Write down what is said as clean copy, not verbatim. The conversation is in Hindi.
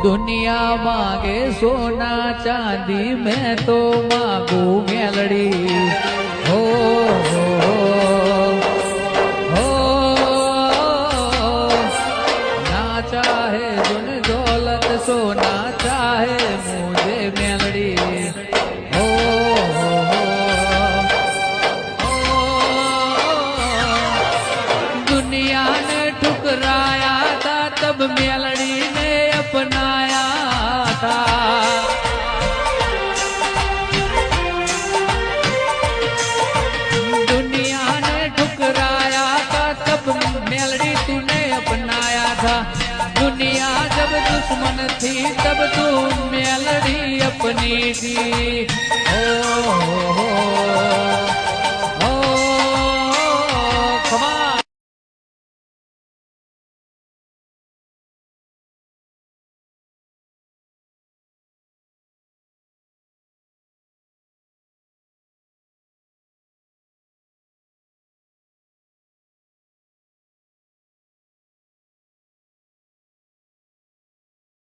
दुनिया मांगे सोना चांदी मैं तो मांगू मेलड़ी हो ना चाहे धन दौलत सोना चाहे मुझे मेलड़ी हो दुनिया ने ठुकराया था तब मेलड़ी ने अपनाया था दुनिया ने ठुकराया था तब मेलड़ी तूने अपनाया था दुनिया जब दुश्मन थी तब तू मेलड़ी अपनी थी ओ खमा